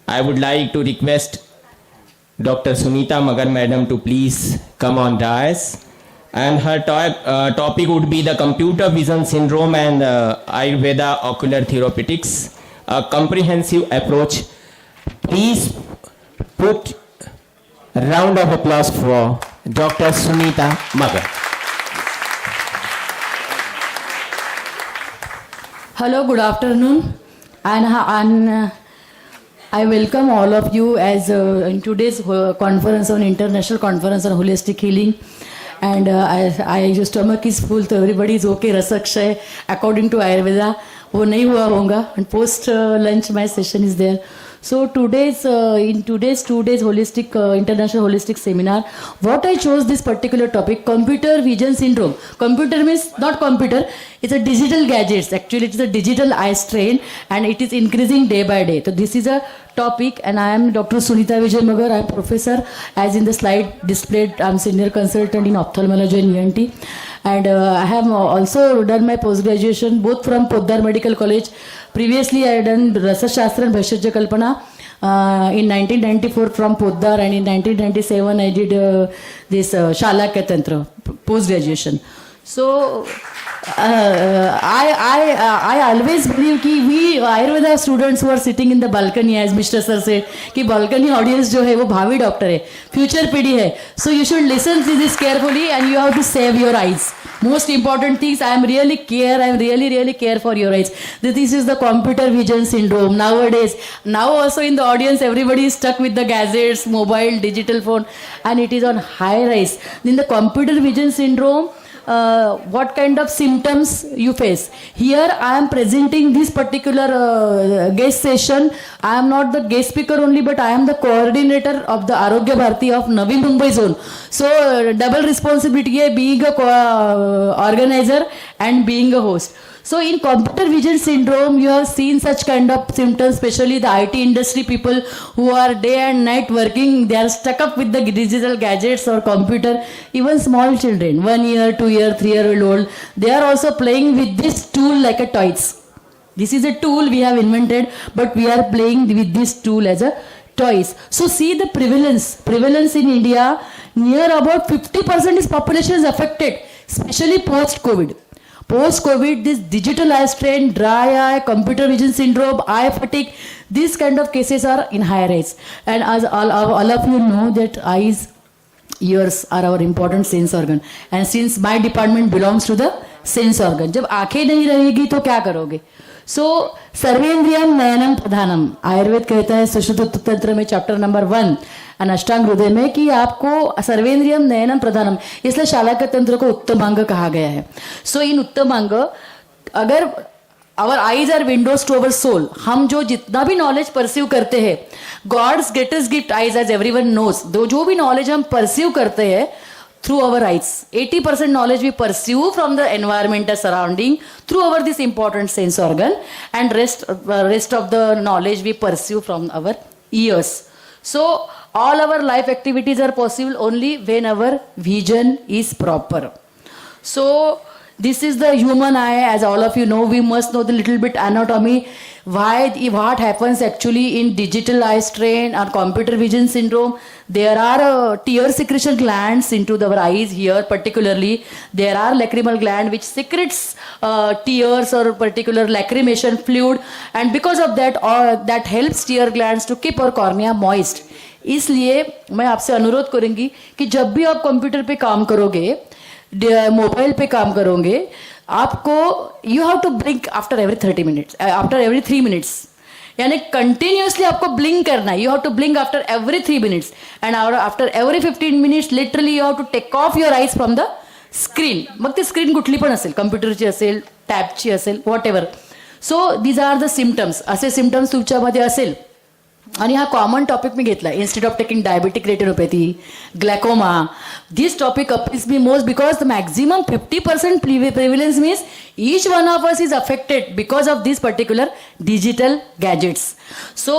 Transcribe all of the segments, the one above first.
I would like to request Dr. Sunita Magar Madam to please come on dais. And her topic would be the computer vision syndrome and Ayurveda ocular therapeutics, a comprehensive approach. Please put a round of applause for Dr. Sunita Magar. Hello, good afternoon, and I welcome all of you as in today's conference on International Conference on Holistic Healing. And your stomach is full, so everybody is okay. Rasakshay, according to Ayurveda, वो नहीं हुआ होगा. And post lunch my session is there. So in today's 2 days holistic international holistic seminar, what I chose this particular topic, computer vision syndrome. Computer means not computer, it's a digital gadgets. Actually, it's a digital eye strain, and it is increasing day by day. So this is a topic, and I am Dr. Sunita Vijay Magar. I am professor, as in the slide displayed. I am senior consultant in ophthalmology and ENT. And I have also done my post-graduation both from Poddar Medical College. Previously, I had done Rasa Shastra and Bhaishya Kalpana in 1994 from Poddar, and in 1997 I did this Shalakya Tantra post-graduation. So I always believe कि we Ayurveda students who are sitting in the balcony, as Mr. Sir said, कि balcony audience जो है वो भावी doctor है, future पीढ़ी है. So you should listen to this carefully, and you have to save your eyes. Most important things, I really care for your eyes. This is the computer vision syndrome nowadays. Now also in the audience, everybody is stuck with the gadgets, mobile, digital phone, and it is on high rise. In the computer vision syndrome, what kind of symptoms you face. Here I am presenting this particular guest session. I am not the guest speaker only, but I am the coordinator of the Arogya Bharati of Navi Mumbai zone. So double responsibility है, being a organizer and being a host. So in computer vision syndrome, you have seen such kind of symptoms, especially the IT industry people who are day and night working. They are stuck up with the digital gadgets or computer. Even small children, 1 year, 2 year, 3 year old, they are also playing with this tool like a toys. This is a tool we have invented, but we are playing with this tool as a toys. So see the prevalence in India, near about 50% is population is affected, especially post-COVID. Post-COVID, this digital eye strain, dry eye, computer vision syndrome, eye fatigue, these kind of cases are in higher rise. And as all of you know that eyes, ears are our important sense organ. And since my department belongs to the sense organ, जब आंखें नहीं रहेगी तो क्या करोगे? So सर्वेंद्रियम नयनम प्रधानम, Ayurveda कहता है सुश्रुत तंत्र में चैप्टर नंबर 1 अष्टांग हृदय में कि आपको सर्वेंद्रियम नयनम प्रधानम, इसलिए शालाक्य तंत्र को उत्तम अंग कहा गया है. सो इन उत्तम अंग, अगर our eyes are windows to our soul, हम जो जितना भी नॉलेज परस्यू करते हैं, God's greatest gift eyes, as everyone knows, जो भी नॉलेज हम परस्यू करते हैं through our eyes. 80% knowledge we pursue from the environmental surrounding through our this important sense organ, and rest of the knowledge we pursue from our ears. So all our life activities are possible only when our vision is proper. So this is the human eye. As all of you know, we must know the little bit anatomy, what happens actually in digital eye strain or computer vision syndrome. There are tear secretion glands into our eyes here particularly. There are lacrimal gland which secretes tears or particular lacrimation fluid, and because of that that helps tear glands to keep our cornea moist. इसलिए मैं आपसे अनुरोध करूंगी कि जब भी आप computer पे काम करोगे, मोबाइल पे काम करोगे, आपको you have to blink after every 30 minutes, after every 3 minutes, यानी कंटिन्यूसली आपको ब्लिंक करना है. You have to blink after every 3 minutes, and after every 15 minutes literally you have to take off your eyes from the screen. मग ती screen कुठली पण असेल, कम्प्युटरची असेल, टॅबची असेल, whatever. So these are the symptoms. असे सिम्टम्स तुमच्यामध्ये असेल, आणि हा कॉमन टॉपिक मी घेतला instead of taking diabetic retinopathy, glaucoma. This topic appeals me most because the maximum 50% prevalence means each one of us is affected because of these particular digital gadgets. So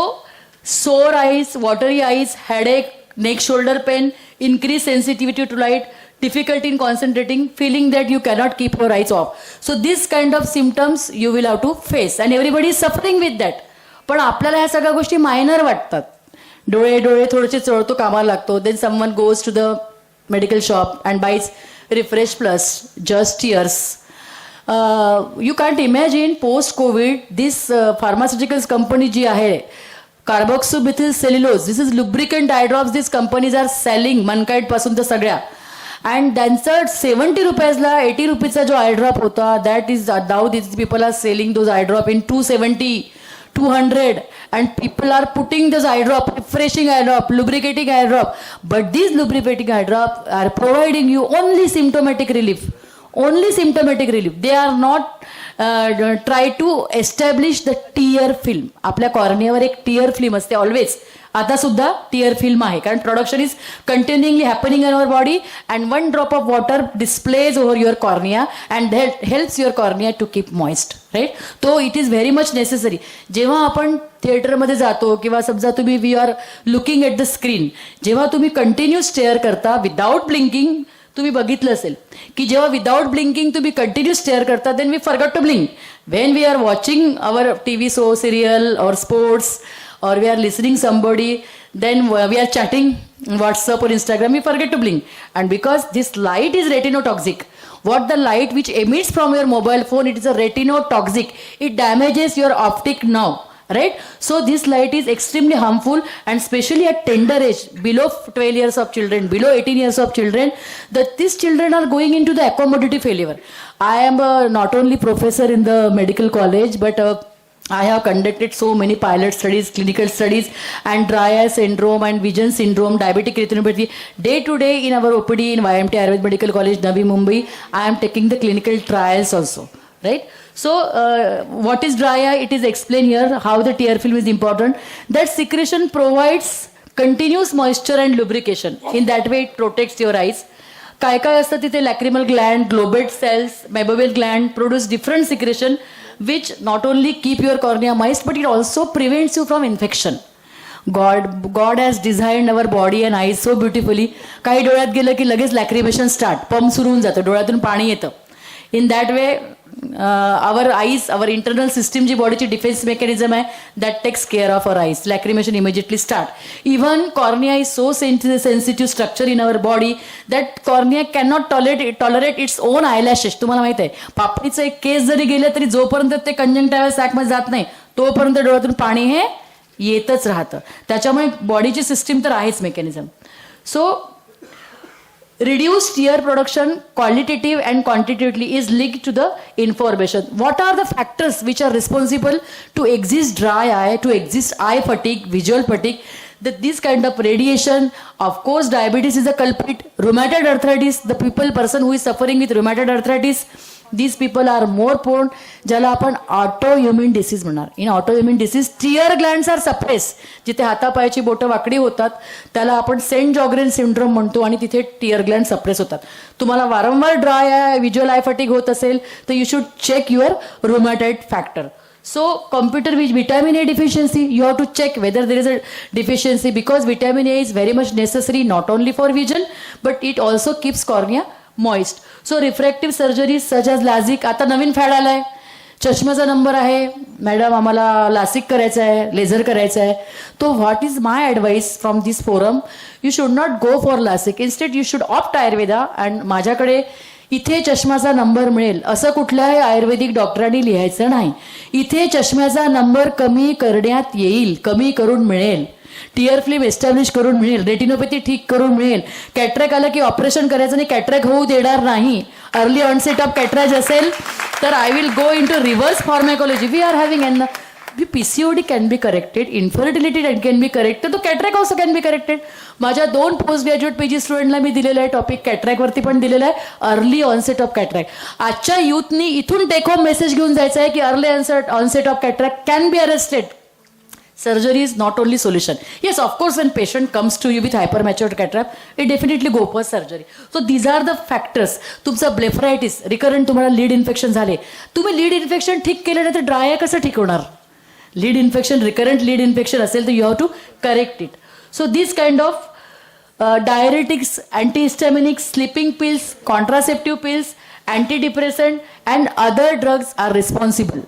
sore eyes, watery eyes, headache, neck shoulder pain, increased sensitivity to light, difficulty in concentrating, feeling that you cannot keep your eyes off. So this kind of symptoms you will have to face, and everybody is suffering with that. पण आपल्याला ह्या सगळ्या गोष्टी minor वाटतात. डोळे थोडेसे चळतो, कामाला लागतो. Then someone goes to the medical shop and buys refresh plus, just tears. You can't imagine post covid this pharmaceuticals company जी आहे, carboxymethyl cellulose, this is lubricant eye drops, this companies are selling मनकाईट पासून तर सगळ्या. And त्यांचं 70 रुपयाजला 80 रुपीचा जो eye drop होता, that is now this people are selling those eye drop in 270, 200, and people are putting this eye drop, refreshing eye drop, lubricating eye drop, but these lubricating eye drop are providing you only symptomatic relief, only symptomatic relief. They are not try to establish the tear film. आपल्या कॉर्नियावर एक tier film असते always. आता सुद्धा tier film आहे, कारण production is continuously happening in our body and one drop of water displays over your cornea and that helps your cornea to keep moist, right. तो it is very much necessary. जेव्हा आपण थिएटरमध्ये जातो किंवा समजा तुम्ही we are looking at the screen, जेव्हा तुम्ही कंटिन्यू स्टेअर करता विदाउट ब्लिंकिंग, तुम्ही बघितलं असेल की जेव्हा विदाउट ब्लिंकिंग तुम्ही कंटिन्यू स्टेअर करता, then we forgot to blink. When we are watching our TV show, serial or sports, or we are listening somebody, then we are chatting on WhatsApp or Instagram, we forget to blink. And because this light is retinotoxic, what the light which emits from your mobile phone, it is a retinotoxic. It damages your optic nerve, right? So this light is extremely harmful, and especially at tender age, below 12 years of children, below 18 years of children, that these children are going into the accommodative failure. I am not only professor in the medical college, but I have conducted so many pilot studies, clinical studies, and dry eye syndrome and vision syndrome, diabetic retinopathy. Day to day in our OPD in YMT Ayurved Medical College, Navi Mumbai, I am taking the clinical trials also, right? So, what is dry eye? It is explained here how the tear film is important. That secretion provides continuous moisture and lubrication. In that way, it protects your eyes. काय काय असतं तिथे, lacrimal gland, goblet cells, meibomian gland produce different secretion which not only keep your cornea moist, but it also prevents you from infection. God has designed our body and eyes so beautifully. काही डोळ्यात गेलं की लगेच लॅक्रिमेशन start, pump सुरू होऊन जातं, डोळ्यातून पाणी येतं. In that way our eyes, our internal system जी बॉडीची डिफेन्स मेकॅनिझम आहे, that takes care of our eyes. Lacrimation immediately start. Even cornea is so sensitive structure in our body that cornea can not tolerate its own eyelashes. तुम्हाला माहित आहे, पापणीचं एक केस जरी गेलं तरी जोपर्यंत ते कंजंक्टिव्हल सॅकमध्ये जात नाही, तोपर्यंत डोळ्यातून पाणी हे येतच राहतं. त्याच्यामुळे बॉडीची सिस्टीम तर आहेच mechanism. So reduced tear production qualitative and quantitatively is linked to the information. What are the factors which are responsible to exist dry eye, to exist eye fatigue, visual fatigue? This kind of radiation, of course diabetes is a culprit. Rheumatoid arthritis, the person who is suffering with rheumatoid arthritis, these people are more prone, ज्याला आपण autoimmune disease म्हणणार. In autoimmune disease tear glands are suppress. जिथे हातापायाची बोटं वाकडी होतात त्याला आपण Saint जॉग्रेन syndrome म्हणतो, आणि तिथे टीयर ग्लँड सप्रेस होतात. तुम्हाला वारंवार dry eye, visual eye fatigue होत असेल तर you should check your rheumatoid factor. So computer with vitamin A deficiency, you have to check whether there is a deficiency, because vitamin A is very much necessary not only for vision but it also keeps cornea moist. So refractive surgeries such as LASIK, आता नवीन fad आलाय, चष्म्याचा number आहे, madam आम्हाला LASIK करायचं आहे, laser करायचं आहे. तो what is my advice from this forum, you should not go for LASIK, instead you should opt Ayurveda. And माझ्याकडे इथे चष्म्याचा नंबर मिळेल असं कुठल्याही आयुर्वेदिक डॉक्टरांनी लिहायचं नाही. इथे चष्म्याचा नंबर कमी करण्यात येईल, कमी करून मिळेल, टीयर फिल्म एस्टॅब्लिश करून मिळेल, रेटिनोपॅथी ठीक करून मिळेल. कॅट्रॅक आलं की ऑपरेशन करायचं नाही, कॅट्रॅक होऊ देणार नाही. अर्ली ऑनसेट ऑफ कॅट्रॅक असेल तर I will go into reverse pharmacology. We are having and PCOD can be corrected, infertility can be corrected, तो cataract also can be corrected. माझ्या 2 पोस्ट ग्रॅज्युएट PG स्टुडंटला मी दिलेला आहे topic, कॅट्रॅकवरती पण दिलेला आहे, अर्ली ऑनसेट ऑफ कॅट्रॅक. आजच्या युथनी इथून टेक होम मेसेज घेऊन जायचा आहे की early onset of cataract can be arrested. Surgery is not only solution. Yes, of course, when patient comes to you with hypermatured cataract, it definitely go for surgery. So these are the factors. तुमचं ब्लेफरायटिस, recurrent तुम्हाला lead infection झाले, तुम्ही lead infection ठीक केलं नाही तर dry eye कसं ठीक होणार? Lid infection, recurrent lid infection असेल तर you have to correct it. So this kind of diuretics, antihistaminics, sleeping pills, contraceptive pills, antidepressant and other drugs are responsible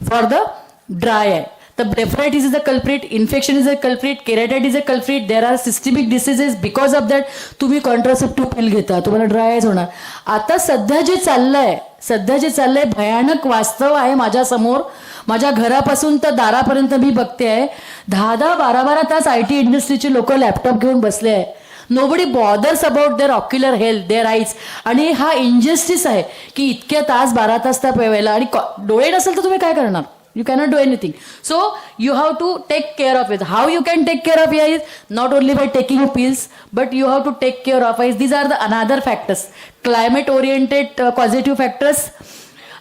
for the dry eye. The blepharitis is a culprit, infection is a culprit, keratitis is a culprit. There are systemic diseases because of that. तुम्ही contraceptive पिल घेता, तुम्हाला dry आयज होणार. आता सध्या जे चाललंय भयानक वास्तव आहे माझ्या समोर. माझ्या घरापासून तर दारापर्यंत मी बघते आहे 10-10, 12-12 तास IT इंडस्ट्रीचे लोक लॅपटॉप घेऊन बसले आहे. Nobody bothers about their ocular health, their eyes. आणि हा इनजस्टिस आहे की इतक्या तास 12 तास त्या पेवायला, आणि डोळे नसेल तर तुम्ही काय करणार? You cannot do anything. So you have to take care of it. How you can take care of it is not only by taking pills, but you have to take care of it. These are the another factors. Climate oriented causative factors.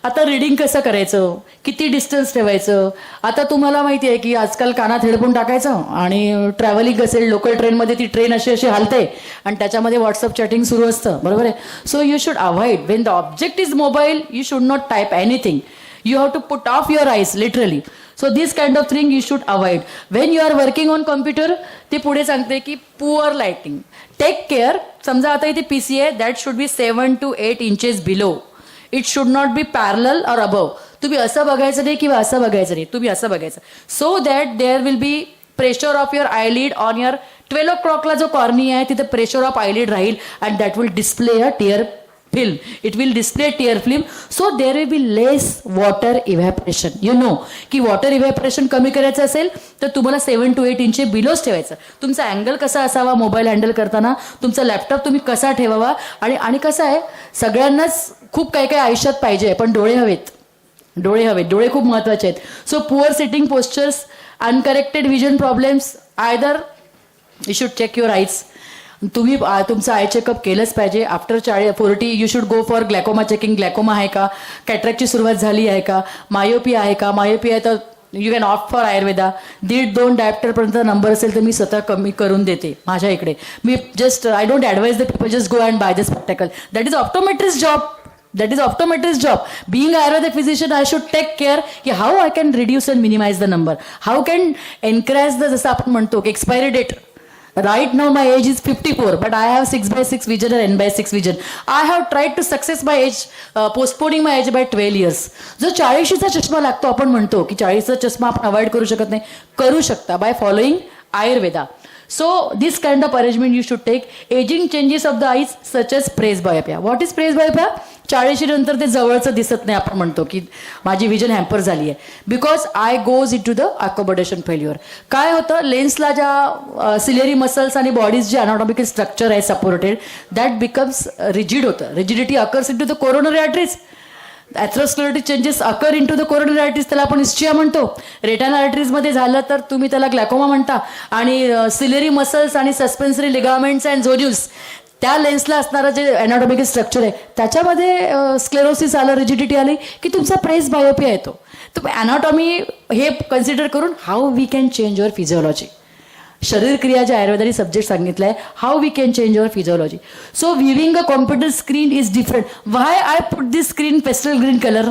आता reading कसं करायचं, किती distance ठेवायचं. आता तुम्हाला माहिती आहे की आजकाल कानात हेडफोन टाकायचं आणि ट्रॅव्हलिंग असेल लोकल ट्रेनमध्ये, ती ट्रेन अशी हलते आणि त्याच्यामध्ये व्हॉट्सअप चॅटिंग सुरू असतं, बरोबर आहे. So you should avoid Wien the object is mobile, you should not type anything. You have to put off your eyes literally. So this kind of thing you should avoid. When you are working on computer, ते पुढे सांगते की poor lighting. Take care. समजा आता इथे PC आहे, that should be 7 to 8 inches below. It should not be parallel or above. तुम्ही असं बघायचं नाही किंवा असं बघायचं नाही, तुम्ही असं बघायचं. So that there will be pressure of your eyelid on your 12 o'clock ला जो कॉर्निया आहे तिथे pressure of eyelid राहील and that will display a tear film. It will display tear film. So there will be less water evaporation. You know की water evaporation कमी करायचं असेल तर तुम्हाला 7 to 8 इंच बिलोच ठेवायचं. तुमचा अँगल कसा असावा मोबाईल हँडल करताना, तुमचा लॅपटॉप तुम्ही कसा ठेवावा. आणि कसं आहे, सगळ्यांनाच खूप काही काही आयुष्यात पाहिजे, पण डोळे हवेत. डोळे खूप महत्वाचे आहेत. So poor sitting postures, uncorrected vision problems, either you should check your eyes. तुम्ही तुमचं आय चेकअप केलंच पाहिजे. After 40 you should go for glaucoma checking. Glaucoma आहे का, कॅटरॅक्टची सुरुवात झाली आहे का, मायोपिया आहे का. मायोपिया आहे तर you can opt for Ayurveda. 1.5-2 डायप्टरपर्यंत नंबर असेल तर मी स्वतः कमी करून देते माझ्या इकडे. मी just I don't advise the people just go and buy the spectacle. That is optometrist job. Being Ayurvedic physician, I should take care की how I can reduce and minimize the number. How can encourage the, जसं आपण म्हणतो की expiry date. Right now my age is 54, but I have 6/6 vision and N/6 vision. I have tried to success my age, postponing my age by 12 years. जो 40चा चष्मा लागतो, आपण म्हणतो की 40चा चष्मा आपण अवॉइड करू शकत नाही, करू शकता by following Ayurveda. So this kind of arrangement you should take. Aging changes of the eyes such as presbyopia. What is presbyopia? 40 नंतर ते जवळचं दिसत नाही, आपण म्हणतो की माझी विजन हॅम्पर झाली आहे because eye goes into the accommodation failure. काय होतं, लेन्सला ज्या सिलेरी मसल्स आणि बॉडीज जे अनाटॉमिकल स्ट्रक्चर आहे सपोर्टेड, दॅट बिकम्स रिजिड होतं. Rigidity occurs into the coronary arteries. Atherosclerotic changes occur into the coronary arteries, त्याला आपण इस्चिया म्हणतो. रेटायनल आर्टरीजमध्ये झालं तर तुम्ही त्याला ग्लॅकोमा म्हणता. आणि सिलेरी मसल्स आणि सस्पेन्सरी लिगामेंट्स अँड झोन्यूल्स, त्या लेन्सला असणारं जे अनाटॉमिकल स्ट्रक्चर आहे त्याच्यामध्ये स्क्लेरोसिस आलं, रिजिडिटी आली की तुमचा प्रेस बायोपिया येतो. तर अनाटॉमी हे कन्सिडर करून how we can change your physiology. शरीरक्रिया जे आयुर्वेदाने सब्जेक्ट सांगितलं आहे, how we can change your physiology. So viewing a computer screen is different. Why I put this screen pastel green colour.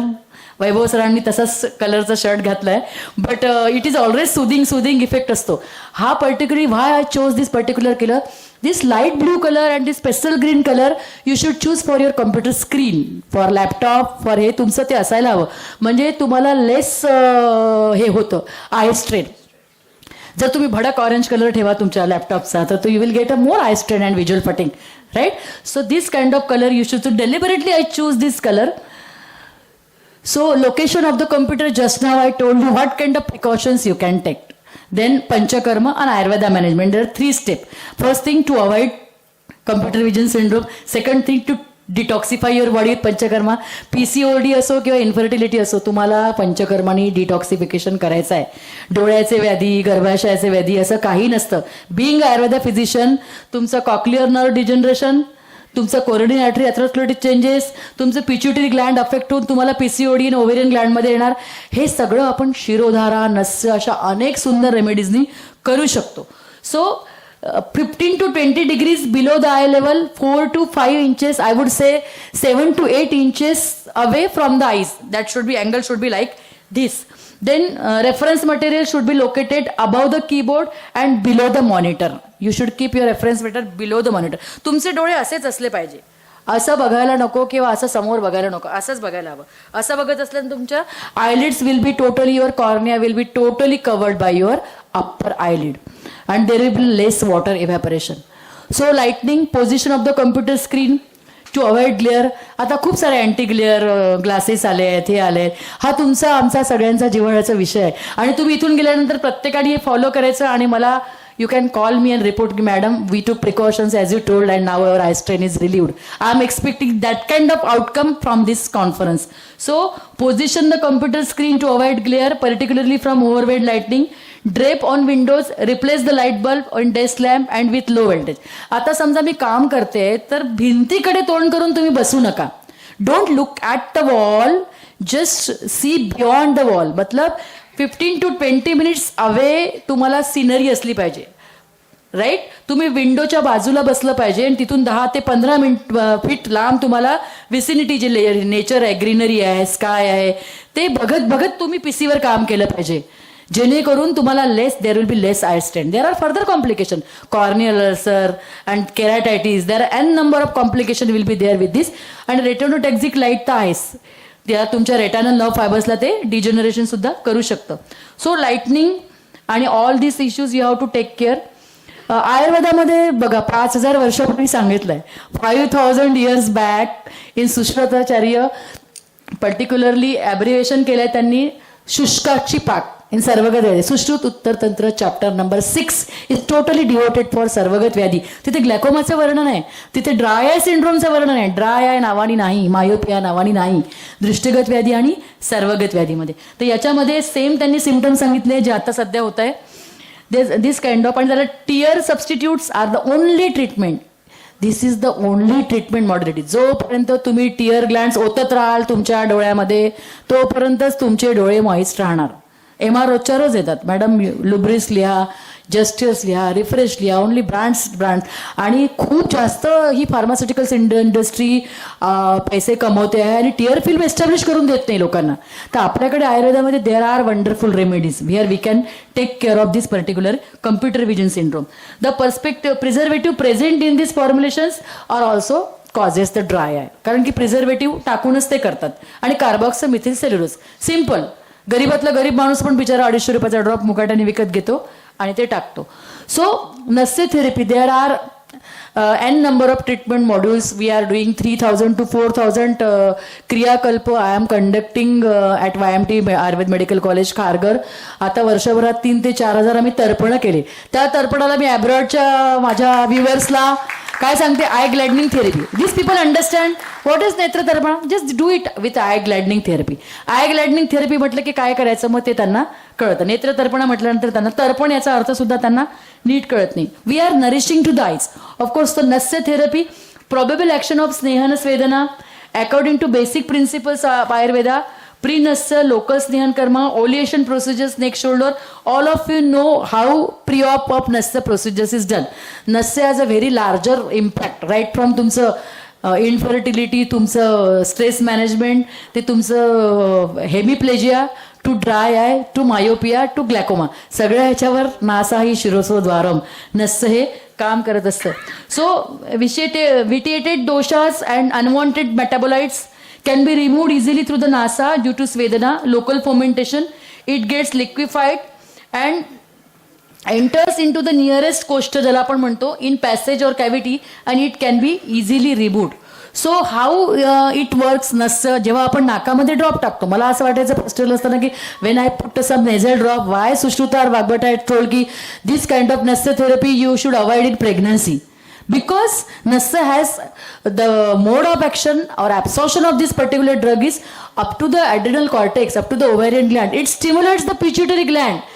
Vaibhav सरांनी तसाच कलरचा शर्ट घातलाय, but it is always soothing effect असतो. हा particularly why I chose this particular colour. This light blue color and this pastel green color you should choose for your computer screen, for laptop, for हे तुमचं ते असायला हवं, म्हणजे तुम्हाला लेस हे होतं आय स्ट्रेन. जर तुम्ही भडक ऑरेंज कलर ठेवा तुमच्या लॅपटॉपचा तर you will get a more eye strain and visual fatigue, right. So this kind of colour you should. Deliberately I choose this colour. So location of the computer, just now I told you what kind of precautions you can take. Then Panchakarma and Ayurveda management. There are 3 steps. First thing, to avoid computer vision syndrome. Second thing, to detoxify your body with panchakarma. PCOD असो किंवा infertility असो, तुम्हाला पंचकर्मानी detoxification करायचं आहे. डोळ्याचे व्याधी, गर्भाशयाचे व्याधी असं काही नसतं. बिंग आयुर्वेदा फिजिशियन, तुमचं कॉक्लिअर नर्व डिजनरेशन, तुमचं कोरोनरी आर्टरी अथरोस्क्लेरोटिक चेंजेस, तुमचं पिच्युटरी ग्लँड अफेक्ट होऊन तुम्हाला PCOD आणि ओव्हेरियन ग्लँडमध्ये येणार, हे सगळं आपण शिरोधारा, नस्य अशा अनेक सुंदर रेमेडीजनी करू शकतो. So 15 to 20 degrees below the eye level, 4 to 5 inches, I would say 7 to 8 inches away from the eyes. That should be, angle should be like this. Then reference material should be located above the keyboard and below the monitor. You should keep your reference material below the monitor. तुमचे डोळे असेच असले पाहिजे. असं बघायला नको किंवा असं समोर बघायला नको, असंच बघायला हवं. असं बघत असल्यानं तुमच्या eyelids will be totally, your cornea will be totally covered by your upper eyelid and there will be less water evaporation. So lightning, position of the computer screen to avoid glare. आता खूप सारे anti glare glasses आले आहेत, हे आले आहेत. हा तुमचा आमचा सगळ्यांचा जिव्हाळ्याचा विषय आहे आणि तुम्ही इथून गेल्यानंतर प्रत्येकाने हे फॉलो करायचं आणि मला you can call me and report ki madam we took precautions as you told and now our eye strain is relieved. I am expecting that kind of outcome from this conference. So position the computer screen to avoid glare, particularly from overhead lighting. Drape on windows, replace the light bulb on desk lamp and with low voltage. आता समजा मी काम करते तर भिंतीकडे तोंड करून तुम्ही बसू नका. Don't look at the wall, just see beyond the wall. मतलब 15 to 20 minutes अवे तुम्हाला सिनरी असली पाहिजे, राईट. तुम्ही विंडोच्या बाजूला बसलं पाहिजे आणि तिथून 10 ते 15 फीट लांब तुम्हाला विसिनिटी जे नेचर आहे, ग्रीनरी आहे, स्काय आहे, ते बघत बघत तुम्ही पीसीवर काम केलं पाहिजे, जेणेकरून तुम्हाला there will be less eye strain. There are further complication, corneal ulcer and keratitis, there are n number of complication will be there with this. आणि रेटिनोटॉक्सिक लाईट तर आहेच, त्या तुमच्या रेटानल नर्व फायबर्सला ते डिजनरेशन सुद्धा करू शकतं. सो लाइटनिंग आणि all this issues you have to take care. आयुर्वेदामध्ये बघा 5000 वर्षापूर्वी सांगितलंय, 5000 years back in Sushrutacharya particularly abbreviation केलंय त्यांनी शुष्काची पाक इन सर्वगत व्याधी. Sushruta Uttara Tantra chapter number 6 is totally devoted for सर्वगत व्याधी. तिथे ग्लॅकोमाचं वर्णन आहे, तिथे ड्राय आय सिंड्रोमचं वर्णन आहे. ड्राय आय नावानी नाही, मायोपिया नावानी नाही, दृष्टिगत व्याधी आणि सर्वगत व्याधीमध्ये. तर याच्यामध्ये सेम त्यांनी सिम्पटम सांगितले जे आता सध्या होत आहे. दिस काइंड ऑफ, आणि त्याला tear substitutes are the only treatment. This is the only treatment modality. जोपर्यंत तुम्ही टियर ग्लँड्स ओतत राहाल तुमच्या डोळ्यामध्ये तोपर्यंतच तुमचे डोळे मॉइस्ट राहणार. MR रोजच्या रोज येतात, मॅडम लुब्रिस लिहा, जस्टिस लिहा, रिफ्रेश लिहा, ओनली ब्रँड्स. आणि खूप जास्त ही फार्मास्युटिकल्स इंडस्ट्री पैसे कमवते आहे आणि टियर फिल्म एस्टॅब्लिश करून देत नाही लोकांना. तर आपल्याकडे आयुर्वेदामध्ये there are wonderful remedies where we can take care of this particular computer vision syndrome. The preservative present in this formulations are also causes the dry eye. कारण की प्रिझर्वेटिव्ह टाकूनच ते करतात. आणि कार्बॉक्स मिथिल सेल्युलोज, सिम्पल. गरीबातला गरीब माणूस पण बिचारा 250 रुपयाचा ड्रॉप मुकाट्याने विकत घेतो आणि ते टाकतो. So nasya therapy, there are n number of treatment modules. We are doing 3000 to 4000 क्रियाकल्प I am conducting at YMT Ayurveda medical college Kharghar. आता वर्षभरात 3 ते 4000 आम्ही तर्पणं केले. त्या तर्पणाला मी ॲब्रॉडच्या माझ्या व्ह्युअर्सला काय सांगते, eye gladdening therapy. This people understand what is Netra Tarpan, just do it with eye gladdening therapy. Eye gladdening therapy म्हटलं की काय करायचं मग ते त्यांना कळतं. नेत्र तर्पण म्हटल्यानंतर त्यांना तर्पण याचा अर्थ सुद्धा त्यांना नीट कळत नाही. We are nourishing to the eyes. Of course the nasya therapy, probable action of snehan swedana according to basic principles of Ayurveda. Pre-Nassa, local Snehan Karma, oleation procedures, neck shoulder. All of you know how pre-op of Nassa procedures is done. Nassa has a very larger impact, right from तुमचं infertility, तुमचं stress management, ते तुमचं hemiplegia to dry eye to myopia to glaucoma, सगळ्या ह्याच्यावर NASA ही शिरोसोद्वारम नस्य हे काम करत असतं. So vitiated doshas and unwanted metabolites can be removed easily through the nasa due to svedana, local fermentation. It gets liquefied and enters into the nearest costa ज्याला आपण म्हणतो in passage or cavity and it can be easily removed. So how it works nasya, जेव्हा आपण नाकामध्ये drop टाकतो, मला असं वाटायचं first असताना की when I put some nasal drop, why सुश्रुतार वागबट आय टोल्ड की this kind of nasya therapy you should avoid in pregnancy. Because Nassa has the mode of action or absorption of this particular drug is up to the adrenal cortex, up to the ovarian gland. It stimulates the pituitary gland.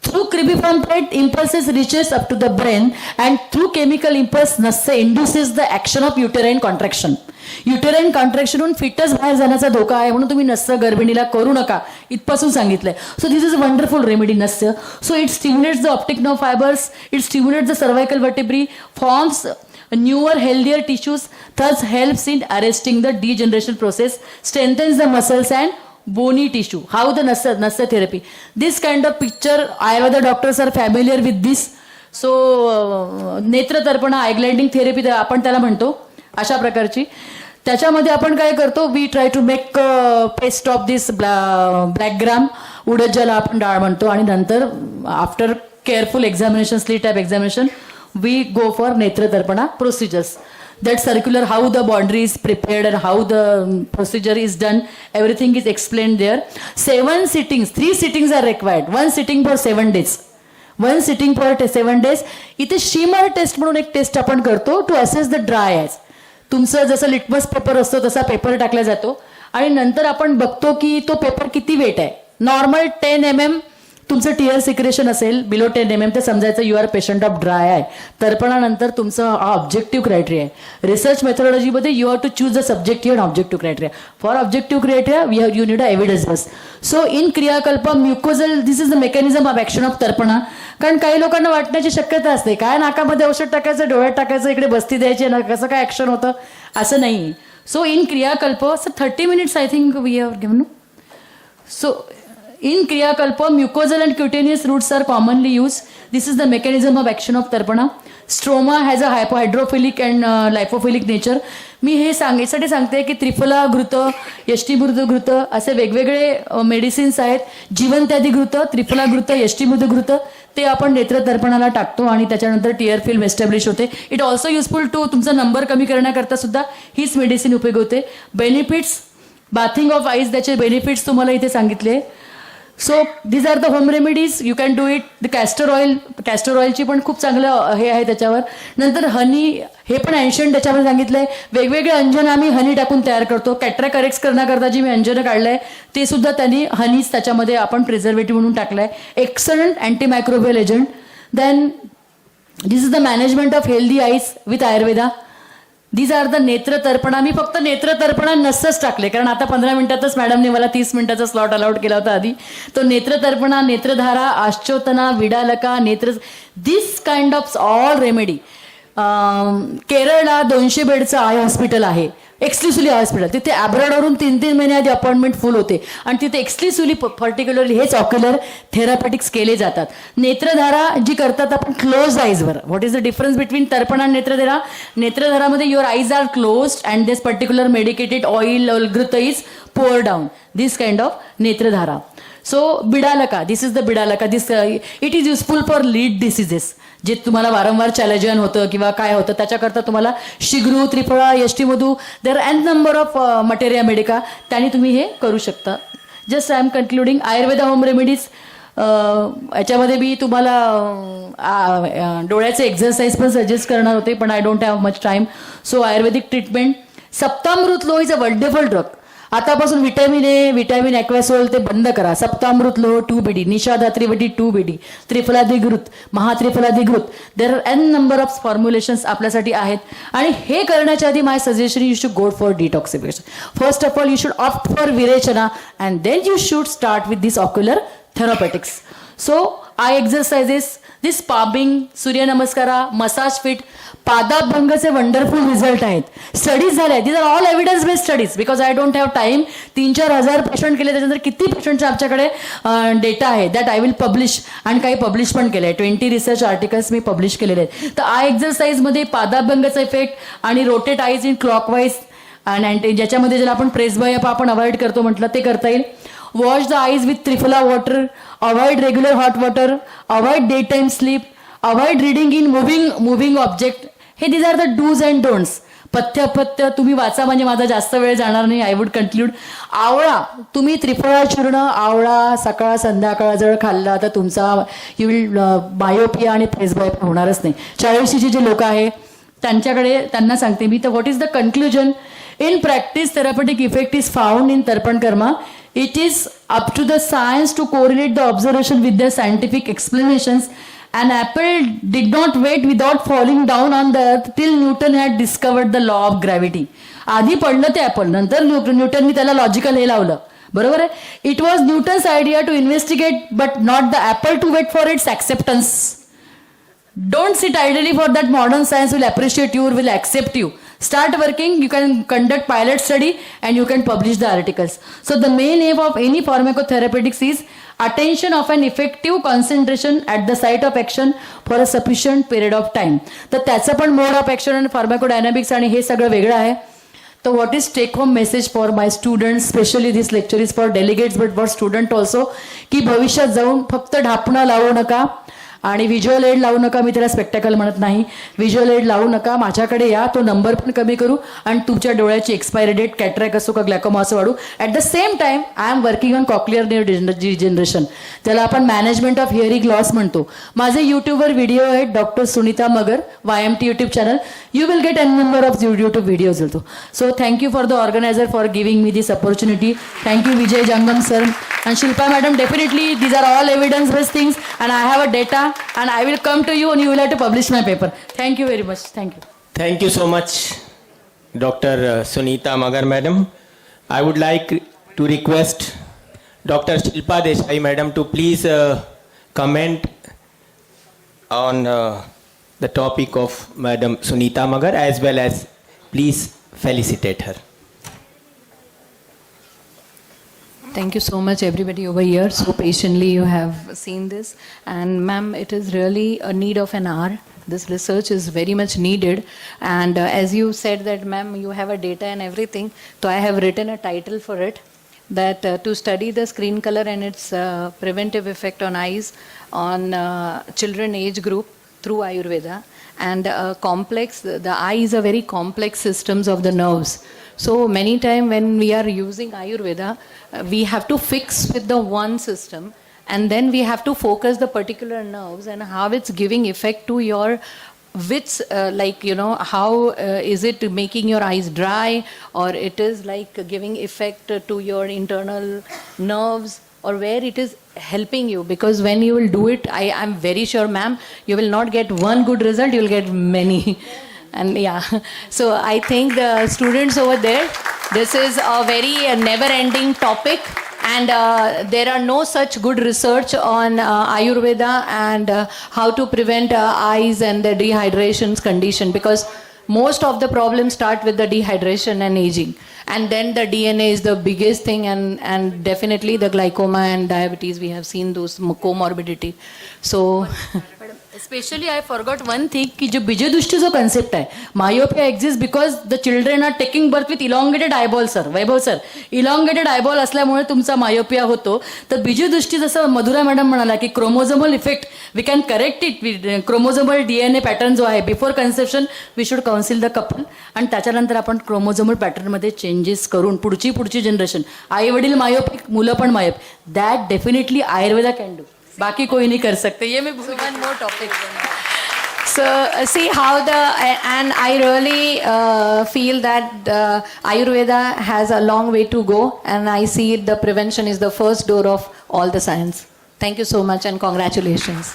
Through cribriform plate impulses reaches up to the brain and through chemical impulse Nassa induces the action of uterine contraction. Uterine contraction होऊन foetus बाहेर जाण्याचा धोका आहे म्हणून तुम्ही नस्य गर्भिणीला करू नका इथपासून सांगितलंय. So this is a wonderful remedy nasya. So it stimulates the optic nerve fibres, it stimulates the cervical vertebrae, forms newer healthier tissues, thus helps in arresting the degeneration process, strengthens the muscles and bony tissue. How the nassa therapy, this kind of picture Ayurveda doctors are familiar with this. So नेत्र तर्पण I ग्लँडिंग therapy आपण त्याला म्हणतो. अशा प्रकारची. त्याच्यामध्ये आपण काय करतो, we try to make paste of this black gram, उडद ज्याला आपण डाळ म्हणतो, आणि नंतर after careful examination, slit type examination, we go for Netradarpana procedures. That circular, how the boundary is prepared and how the procedure is done, everything is explained there. 7 sittings, 3 sittings are required. 1 sitting for 7 days. 1 sitting for 7 days. इथे shimmer taste म्हणून एक taste आपण करतो to assess the dry आयज. तुमचं जसं litmus paper असतो तसा पेपर टाकला जातो आणि नंतर आपण बघतो की तो पेपर किती वेट आहे. नॉर्मल 10 mm तुमचं टीयर सिक्रेशन असेल, बिलो 10 mm तर समजायचं you are patient of dry आहे. तर्पणानंतर तुमचं हा ऑब्जेक्टिव्ह क्रायटेरिया आहे. रिसर्च मेथोडॉलॉजीमध्ये you have to choose the subjective and objective criteria. For objective criteria you need a evidence base. So in Kriyakalpa mucosal, this is the mechanism of action of Tarpana. कारण काही लोकांना वाटण्याची शक्यता असते काय नाकामध्ये औषध टाकायचं, डोळ्यात टाकायचं, इकडे बस्ती द्यायची ना, कसं काय ॲक्शन होतं, असं नाही. So in Kriyakalpa 30 minutes I think we have given. So in kriyakalpa, mucosal and cutaneous roots are commonly used. This is the mechanism of action of tarpana. Stroma has a hydrophilic and lipophilic nature. मी हे सांगायसाठी सांगते की त्रिफला घृत, यष्टीमृत घृत असे वेगवेगळे medicines आहेत. जीवनत्यादी घृत, त्रिफला घृत, यष्टीमृत घृत, ते आपण नेत्रतर्पणाला टाकतो आणि त्याच्यानंतर टिअर फिल्म एस्टॅब्लिश होते. इट ऑल्सो युजफुल टू तुमचा नंबर कमी करण्याकरता सुद्धा हीच मेडिसिन उपयोग होते. बेनिफिट्स, बाथिंग ऑफ आईज, त्याचे बेनिफिट्स तुम्हाला इथे सांगितले. So these are the home remedies, you can do it. The castor ऑइलची पण खूप चांगलं हे आहे त्याच्यावर. नंतर हनी, हे पण एन्शंट त्याच्यामध्ये सांगितलंय. वेगवेगळे अंजन आम्ही हनी टाकून तयार करतो. कॅट्रॅक्ट करेक्ट करण्याकरता जी मी अंजनं काढलंय ते सुद्धा त्यांनी हनीच त्याच्यामध्ये आपण प्रिझर्वेटिव्ह म्हणून टाकलंय. Excellent antimicrobial agent. Then this is the management of healthy eyes with Ayurveda. These are the Netratarpana. मी फक्त नेत्रतर्पणा नसच टाकले कारण आता 15 मिनिटातच मॅडमने मला 30 मिनिटाचा स्लॉट अलाउड केला होता आधी. तो नेत्रतर्पणा, नेत्रधारा, आश्चोतना, विडालका, नेत्र, दिस काइंड ऑफ ऑल रेमेडी. केरळला 200 बेडचं आय हॉस्पिटल आहे, एक्सक्लुसिव्हली हॉस्पिटल. तिथे ॲब्रॉडवरून 3-3 महिने आधी अपॉइंटमेंट फुल होते आणि तिथे एक्सक्लुसिव्हली पर्टिक्युलरली हेच ऑक्युलर थेरापेटिक्स केले जातात. नेत्रधारा जी करतात आपण क्लोज आईजवर. What is the difference between Tarpan आणि नेत्रधारा? नेत्रधारामध्ये your eyes are closed and this particular medicated oil ghrita is pour down. This kind of Netradhara. So Bidalaka, this is the Bidalaka. This it is useful for lid diseases, जे तुम्हाला वारंवार चॅलेजन होतं किंवा काय होतं त्याच्याकरता तुम्हाला Shigru, Triphala, Yashtimadhu, there and number of materia medica, त्यांनी तुम्ही हे करू शकता. Just I am concluding. Ayurveda home remedies, याच्यामध्ये मी तुम्हाला डोळ्याचे एक्झरसाइज पण सजेस्ट करणार होते पण I don't have much time. So Ayurvedic treatment, Saptamrit loh is a wonderful drug. आतापासून विटॅमिन ए, विटॅमिन ॲक्वासोल ते बंद करा. सप्तामृत लो 2 BD, निषाधात्रिवटी 2 BD, Triphaladighrita, Mahatriphaladighrita, there are n number of formulations आपल्यासाठी आहेत. आणि हे करण्याच्या आधी my suggestion, you should go for detoxification. First of all you should opt for Virechana and then you should start with this ocular therapeutics. So eye exercises, this palming, Suryanamaskara, massage feet, पादाभंगचे wonderful result आहेत. Studies झाल्या. These are all evidence based studies because I don't have time. 3-4 हजार patient केले, त्याच्यानंतर किती पेशंटचे आमच्याकडे data आहे that I will publish. आणि काही पब्लिश पण केलं आहे. 20 रिसर्च आर्टिकल्स मी पब्लिश केलेले आहेत. तर आय एक्झरसाइजमध्ये पादाभंगचा इफेक्ट आणि रोटेट आईज इन क्लॉकवाईज आणि ज्याच्यामध्ये ज्याला आपण प्रेस बाय आपण अवॉइड करतो म्हटलं ते करता येईल. Wash the eyes with Triphala water, avoid regular hot water, avoid day time sleep, avoid reading in moving object. हे these are the dos and don'ts. पथ्य तुम्ही वाचा म्हणजे माझा जास्त वेळ जाणार नाही. I would conclude. आवळा, तुम्ही त्रिफळा चूर्ण, आवळा सकाळ संध्याकाळ जर खाल्ला तर तुमचा यू विल बायोपिया आणि प्रेसबायोपिया होणारच नाही. 40चे जे लोक आहे त्यांना सांगते मी. तर what is the conclusion? In practice therapeutic effect is found in तर्पण कर्मा. It is up to the science to correlate the observation with their scientific explanations. An apple did not wait without falling down on the earth till Newton had discovered the law of gravity. आधी पडलं ते Apple, नंतर न्यूटननी त्याला logical हे लावलं. बरोबर आहे. It was Newton's idea to investigate but not the apple to wait for its acceptance. Don't sit idly for that modern science will appreciate you or will accept you. Start working, you can conduct pilot study and you can publish the articles. So the main aim of any pharmacotherapeutics is attention of an effective concentration at the site of action for a sufficient period of time. तर त्याचं पण मोड of action आणि फार्माकोडायनॅमिक्स आणि हे सगळं वेगळं आहे. तर what is take home message for my students, specially this lecture is for delegates but for student also, की भविष्यात जाऊन फक्त ढापणं लावू नका आणि व्हिज्युअल एड लावू नका. मी त्याला स्पेक्टॅकल म्हणत नाही, व्हिज्युअल एड लावू नका. माझ्याकडे या, तो नंबर पण कमी करू आणि तुमच्या डोळ्याची एक्सपायरी डेट, कॅटरॅक्ट असो का ग्लॅकोमा असो वाढू. At the same time I am working on cochlear neuro generation, त्याला आपण मॅनेजमेंट ऑफ हिअरिंग लॉस म्हणतो. माझे यूट्यूबवर व्हिडिओ आहेत, doctor Sunita Magar YMT YouTube channel. You will get n number of YouTube videos also. So thank you for the organiser for giving me this opportunity. Thank you Vijay Jangam sir and Shilpa madam. Definitely these are all evidence based things and I have a data and I will come to you and you will have to publish my paper. Thank you very much. Thank you. Thank you so much, Dr. Sunita Magar madam. I would like to request Dr. Shilpa Desai madam to please comment on the topic of Madam Sunita Magar, as well as please felicitate her. Thank you so much everybody over here. So patiently you have seen this. And ma'am, it is really a need of an hour. This research is very much needed. And as you said that ma'am, you have a data and everything. So I have written a title for it. That to study the screen color and its preventive effect on eyes on children age group through Ayurveda. And the eye is a very complex systems of the nerves. So many times when we are using Ayurveda, we have to fix with the one system and then we have to focus the particular nerves and how it's giving effect to your which like you know how is it making your eyes dry or it is like giving effect to your internal nerves or where it is helping you, because when you will do it, I am very sure ma'am, you will not get one good result, you will get many. And yeah, so I think the students over there, this is a very never-ending topic and there are no such good research on Ayurveda and how to prevent eyes and the dehydrations condition, because most of the problems start with the dehydration and aging. And then the DNA is the biggest thing and definitely the glaucoma and diabetes, we have seen those comorbidity. So... Especially I forgot one thing की जो बीजदृष्टी जो concept आहे, myopia exist because the children are taking birth with elongated eyeball. Sir Vaibhav sir, elongated eyeball असल्यामुळे तुमचा myopia होतो. तर बीजदृष्टी जसं Madhura madam म्हणाला की chromosomal effect we can correct it. Chromosomal DNA pattern जो आहे before conception we should counsel the couple आणि त्याच्यानंतर आपण क्रोमोझोमल पॅटर्नमध्ये चेंजेस करून पुढची जनरेशन, आई वडील मायोपिक, मुलं पण myope, that definitely Ayurveda can do. बाकी कोई नहीं कर सकते. ये मैं one more topic. So see how and I really feel that Ayurveda has a long way to go and I see the prevention is the first door of all the science. Thank you so much and congratulations.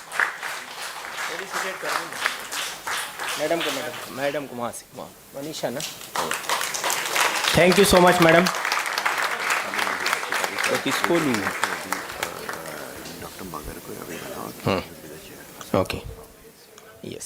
Madam Kumasi, Manisha na. Thank you so much madam. Okay. Yes.